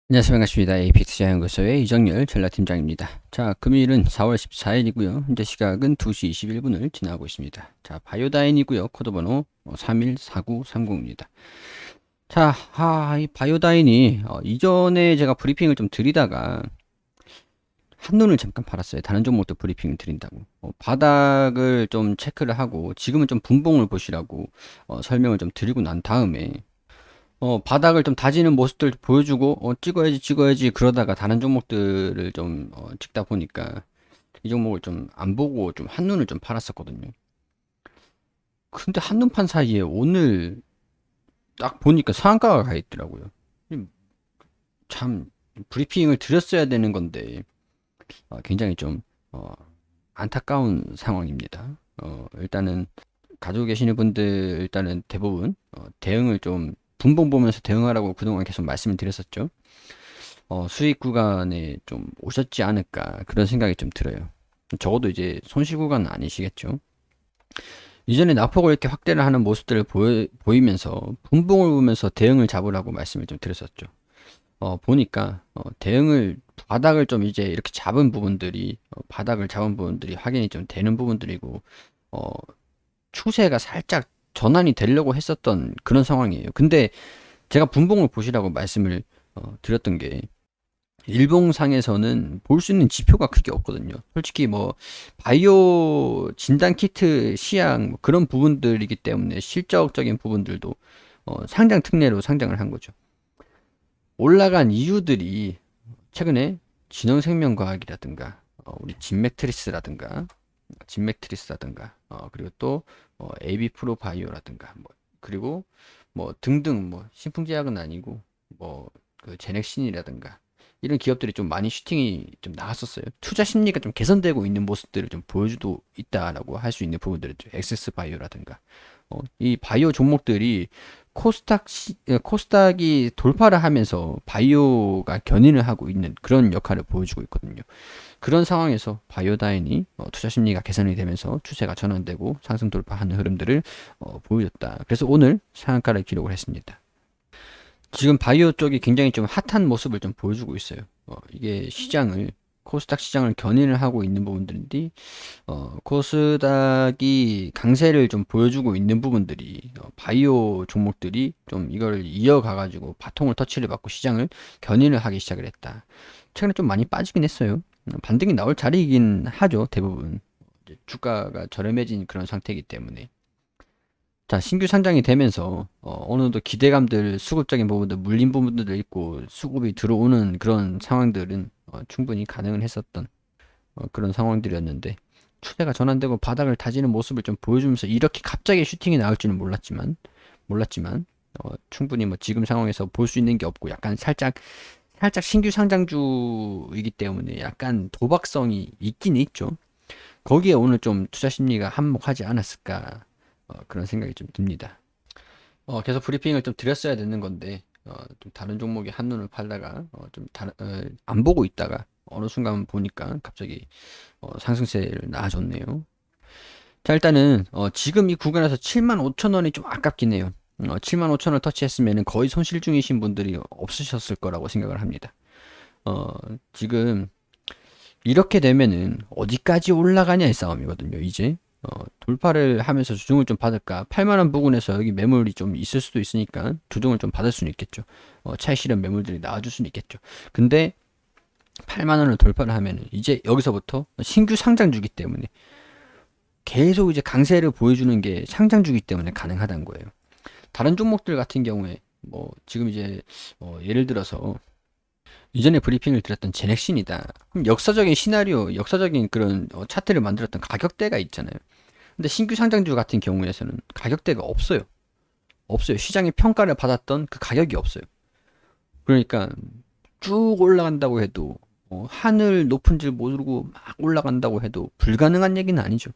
안녕하세요. 반갑습니다. 에이픽스 자연구소의 이정열 전략팀장입니다. 자, 금요일은 4월 14일이고요. 현재 시각은 2시 21분을 지나고 있습니다. 자, 바이오다인이고요. 코드번호 314930입니다. 자, 이 바이오다인이 이전에 제가 브리핑을 좀 드리다가 한눈을 잠깐 팔았어요. 다른 종목도 브리핑을 드린다고. 바닥을 좀 체크를 하고 지금은 좀 분봉을 보시라고 설명을 좀 드리고 난 다음에 바닥을 좀 다지는 모습들 보여주고, 찍어야지 그러다가 다른 종목들을 좀, 찍다 보니까 이 종목을 좀 안 보고 좀 한눈을 좀 팔았었거든요. 근데 한눈 판 사이에 오늘 딱 보니까 상한가가 가 있더라고요. 이 참, 브리핑을 드렸어야 되는 건데, 굉장히 좀, 어, 안타까운 상황입니다. 일단은 가지고 계시는 분들 일단은 대부분, 대응을 좀 분봉 보면서 대응하라고 그동안 계속 말씀을 드렸었죠. 수익 구간에 좀 오셨지 않을까 그런 생각이 좀 들어요. 적어도 이제 손실 구간은 아니시겠죠. 이전에 낙폭을 이렇게 확대를 하는 모습들을 보이면서 분봉을 보면서 대응을 잡으라고 말씀을 좀 드렸었죠. 보니까 대응을 바닥을 좀 이제 이렇게 잡은 부분들이 바닥을 잡은 부분들이 확인이 좀 되는 부분들이고 어, 추세가 살짝 전환이 되려고 했었던 그런 상황이에요. 근데 제가 분봉을 보시라고 말씀을 드렸던 게 일봉상에서는 볼 수 있는 지표가 크게 없거든요. 솔직히 뭐 바이오 진단 키트 시약 뭐 그런 부분들이기 때문에 실적적인 부분들도 상장 특례로 상장을 한 거죠. 올라간 이유들이 최근에 진영생명과학이라든가 우리 진맥트리스라든가 그리고 또 AB 프로바이오라든가 뭐 그리고 뭐 등등 뭐 신풍제약은 아니고 뭐 그 제넥신이라든가 이런 기업들이 좀 많이 슈팅이 좀 나왔었어요. 투자 심리가 좀 개선되고 있는 모습들을 좀 보여주고 있다라고 할 수 있는 부분들이죠. 엑세스 바이오라든가 이 바이오 종목들이 코스닥이 돌파를 하면서 바이오가 견인을 하고 있는 그런 역할을 보여주고 있거든요. 그런 상황에서 바이오다인이 투자 심리가 개선이 되면서 추세가 전환되고 상승 돌파하는 흐름들을 보여줬다. 그래서 오늘 상한가를 기록을 했습니다. 지금 바이오 쪽이 굉장히 좀 핫한 모습을 좀 보여주고 있어요. 이게 시장을 코스닥 시장을 견인을 하고 있는 부분들인데 코스닥이 강세를 좀 보여주고 있는 부분들이 바이오 종목들이 좀 이걸 이어가가지고 바통을 터치를 받고 시장을 견인을 하기 시작을 했다. 최근에 좀 많이 빠지긴 했어요. 반등이 나올 자리이긴 하죠, 대부분. 이제 주가가 저렴해진 그런 상태이기 때문에. 자, 신규 상장이 되면서 어느 정도 기대감들, 수급적인 부분들, 물린 부분들도 있고 수급이 들어오는 그런 상황들은 충분히 가능은 했었던 그런 상황들이었는데 추세가 전환되고 바닥을 다지는 모습을 좀 보여주면서 이렇게 갑자기 슈팅이 나올 줄은 몰랐지만 충분히 뭐 지금 상황에서 볼 수 있는 게 없고 약간 살짝 신규 상장주이기 때문에 약간 도박성이 있긴 있죠. 거기에 오늘 좀 투자 심리가 한몫하지 않았을까 그런 생각이 좀 듭니다. 계속 브리핑을 좀 드렸어야 되는 건데 좀 다른 종목에 한눈을 팔다가 안 보고 있다가 어느 순간 보니까 갑자기 상승세를 낳아줬네요. 자, 일단은 지금 이 구간에서 75,000원이 좀 아깝긴 해요. 75,000원을 터치했으면 거의 손실 중이신 분들이 없으셨을 거라고 생각을 합니다. 지금 이렇게 되면은 어디까지 올라가냐의 싸움이거든요. 이제 돌파를 하면서 조정을 좀 받을까? 8만 원 부근에서 여기 매물이 좀 있을 수도 있으니까 조정을 좀 받을 수는 있겠죠. 차익 실현 매물들이 나와줄 수는 있겠죠. 근데 8만 원을 돌파를 하면은 이제 여기서부터 신규 상장주기 때문에 계속 이제 강세를 보여주는 게 상장주기 때문에 가능하다는 거예요. 다른 종목들 같은 경우에 뭐 지금 이제 예를 들어서 이전에 브리핑을 드렸던 제넥신이다. 그럼 역사적인 시나리오, 역사적인 그런 차트를 만들었던 가격대가 있잖아요. 근데 신규 상장주 같은 경우에서는 가격대가 없어요. 없어요. 시장의 평가를 받았던 그 가격이 없어요. 그러니까 쭉 올라간다고 해도 하늘 높은 줄 모르고 막 올라간다고 해도 불가능한 얘기는 아니죠.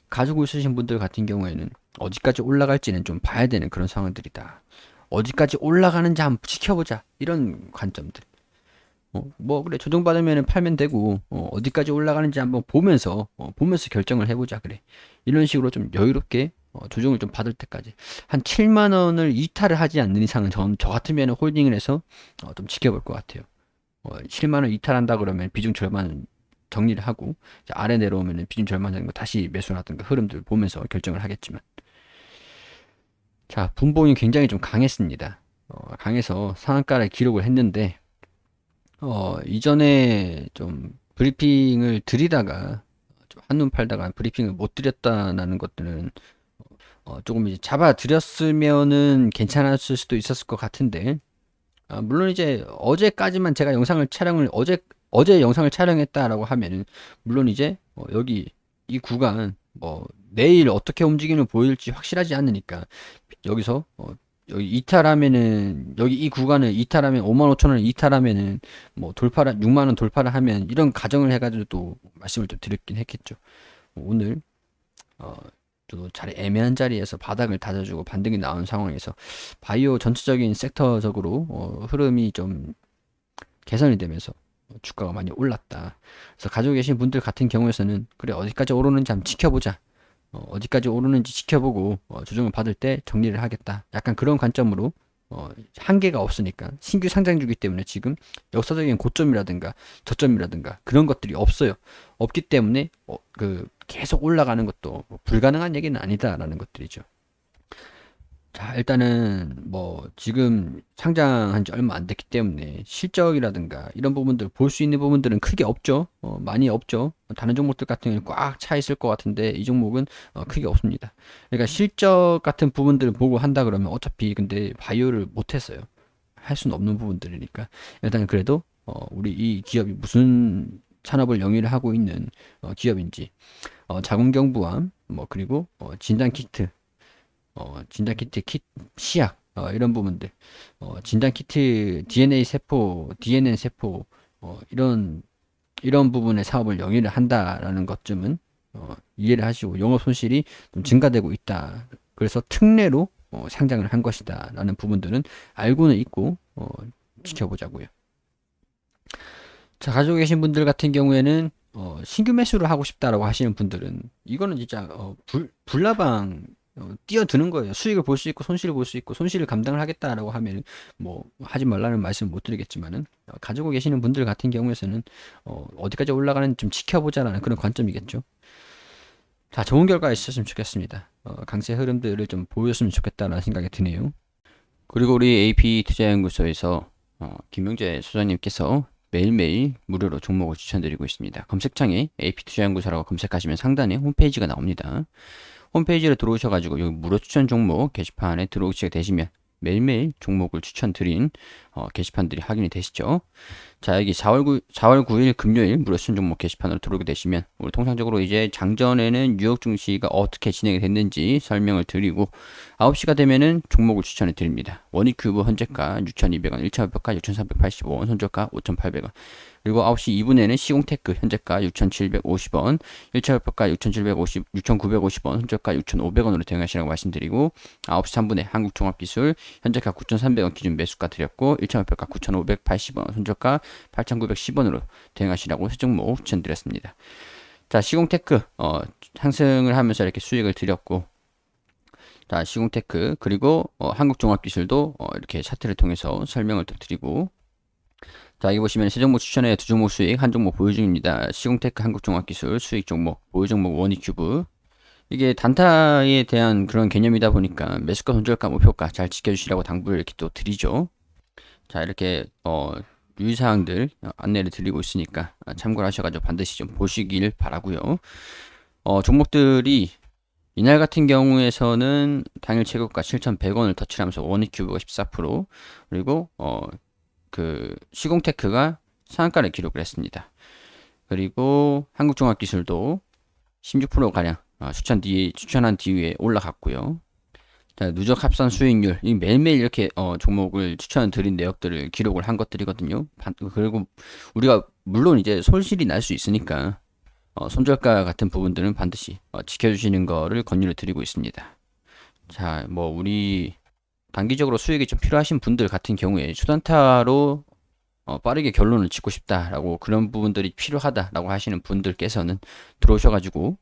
가지고 있으신 분들 같은 경우에는 어디까지 올라갈지는 좀 봐야 되는 그런 상황들이다. 어디까지 올라가는지 한번 지켜보자. 이런 관점들. 뭐 그래 조정받으면 팔면 되고 디까지 올라가는지 한번 보면서 결정을 해보자 그래 이런 식으로 좀 여유롭게 조정을 좀 받을 때까지 한 7만 원을 이탈을 하지 않는 이상은 저 같으면 홀딩을 해서 좀 지켜볼 것 같아요. 7만 원 이탈한다 그러면 비중 절반 정리를 하고 이제 아래 내려오면 비중 절반 되는 거 다시 매수라든가 흐름들 보면서 결정을 하겠지만, 자, 분봉이 굉장히 좀 강했습니다. 강해서 상한가를 기록을 했는데 이전에 좀 브리핑을 드리다가 좀 한눈 팔다가 브리핑을 못 드렸다는 것들은 조금 이제 잡아드렸으면은 괜찮았을 수도 있었을 것 같은데, 물론 이제 어제까지만 제가 어제 영상을 촬영했다라고 하면은 물론 이제 여기 이 구간 뭐 내일 어떻게 움직임을 보일지 확실하지 않으니까 여기서 여기 이탈하면은 여기 이 구간을 이탈하면 5만 5천 원을 이탈하면은 뭐 돌파를 6만 원 돌파를 하면 이런 가정을 해가지고 또 말씀을 좀 드렸긴 했겠죠. 오늘 어, 또 자리 애매한 자리에서 바닥을 다져주고 반등이 나온 상황에서 바이오 전체적인 섹터적으로 흐름이 좀 개선이 되면서 주가가 많이 올랐다. 그래서 가지고 계신 분들 같은 경우에서는 그래 어디까지 오르는지 한번 지켜보자. 어디까지 오르는지 지켜보고 조정을 받을 때 정리를 하겠다. 약간 그런 관점으로 한계가 없으니까 신규 상장주기 때문에 지금 역사적인 고점이라든가 저점이라든가 그런 것들이 없어요. 없기 때문에 그 계속 올라가는 것도 뭐 불가능한 얘기는 아니다라는 것들이죠. 자, 일단은 뭐 지금 상장한 지 얼마 안 됐기 때문에 실적이라든가 이런 부분들 볼 수 있는 부분들은 크게 없죠. 많이 없죠. 다른 종목들 같은 경우는 꽉 차 있을 것 같은데 이 종목은 크게 없습니다. 그러니까 실적 같은 부분들을 보고 한다 그러면 어차피 근데 바이오를 못 했어요. 할 수는 없는 부분들이니까. 일단 그래도 우리 이 기업이 무슨 산업을 영위를 하고 있는 기업인지, 자궁경부암 뭐 그리고 진단키트, 진단키트 시약, 이런 부분들, 진단키트 DNA 세포, DNA 세포, 이런 부분의 사업을 영위를 한다라는 것쯤은 이해를 하시고 영업 손실이 좀 증가되고 있다. 그래서 특례로 상장을 한 것이다라는 부분들은 알고는 있고 지켜보자고요. 자, 가지고 계신 분들 같은 경우에는 신규 매수를 하고 싶다라고 하시는 분들은 이거는 진짜 불나방 뛰어드는 거예요. 수익을 볼 수 있고 손실을 볼 수 있고 손실을 감당을 하겠다라고 하면 뭐 하지 말라는 말씀 못 드리겠지만은 가지고 계시는 분들 같은 경우에서는 어디까지 올라가는지 좀 지켜보자라는 그런 관점이겠죠. 자, 좋은 결과 있었으면 좋겠습니다. 강세 흐름들을 좀 보였으면 좋겠다라는 생각이 드네요. 그리고 우리 AP 투자연구소에서 김영재 소장님께서 매일매일 무료로 종목을 추천드리고 있습니다. 검색창에 AP투자연구소라고 검색하시면 상단에 홈페이지가 나옵니다. 홈페이지로 들어오셔가지고 여기 무료 추천 종목 게시판에 들어오시게 되시면 매일매일 종목을 추천드린 게시판들이 확인이 되시죠. 자, 여기 4월 9일 금요일 무료 추천 종목 게시판으로 들어오게 되시면 우리 통상적으로 이제 장전에는 뉴욕 증시가 어떻게 진행이 됐는지 설명을 드리고 9시가 되면은 종목을 추천해 드립니다. 원익큐브 현재가 6,200원, 1,500가 6,385원, 손절가 5,800원. 그리고 9시 2분에는 시공테크 현재가 6,750원, 1차 목표가 6,950원, 손절가 6,500원으로 대응하시라고 말씀드리고 9시 3분에 한국종합기술 현재가 9,300원 기준 매수가 드렸고 1차 목표가 9,580원, 손절가 8,910원으로 대응하시라고 세 종목 추천드렸습니다. 자, 시공테크 상승을 하면서 이렇게 수익을 드렸고, 자, 시공테크 그리고 한국종합기술도 이렇게 차트를 통해서 설명을 또 드리고, 자, 여기 보시면 세 종목 추천에 두 종목 수익, 한 종목 보유 중입니다. 시공테크, 한국종합기술 수익 종목, 보유 종목 원익큐브. 이게 단타에 대한 그런 개념이다 보니까 매수가, 손절가, 목표가 잘 지켜주시라고 당부를 이렇게 또 드리죠. 자, 이렇게 유의사항들 안내를 드리고 있으니까 참고를 하셔가지고 반드시 좀 보시길 바라고요. 종목들이 이날 같은 경우에서는 당일 최고가 7,100원을 터치하면서 원익큐브가 14%, 그리고 그 시공테크가 상한가를 기록을 했습니다. 그리고 한국종합기술도 16%가량 추천한 뒤에 올라갔고요. 자, 누적 합산 수익률, 이 매일매일 이렇게 종목을 추천드린 내역들을 기록을 한 것들이거든요. 그리고 우리가 물론 이제 손실이 날 수 있으니까 손절가 같은 부분들은 반드시 지켜주시는 거를 권유를 드리고 있습니다. 자, 뭐 우리 단기적으로 수익이 좀 필요하신 분들 같은 경우에 초단타로 빠르게 결론을 짓고 싶다라고 그런 부분들이 필요하다라고 하시는 분들께서는 들어오셔가지고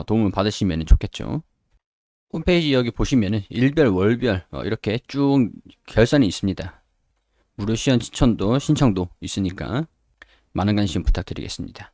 도움을 받으시면 좋겠죠. 홈페이지 여기 보시면은 일별, 월별 이렇게 쭉 결산이 있습니다. 무료 시연 신청도 있으니까 많은 관심 부탁드리겠습니다.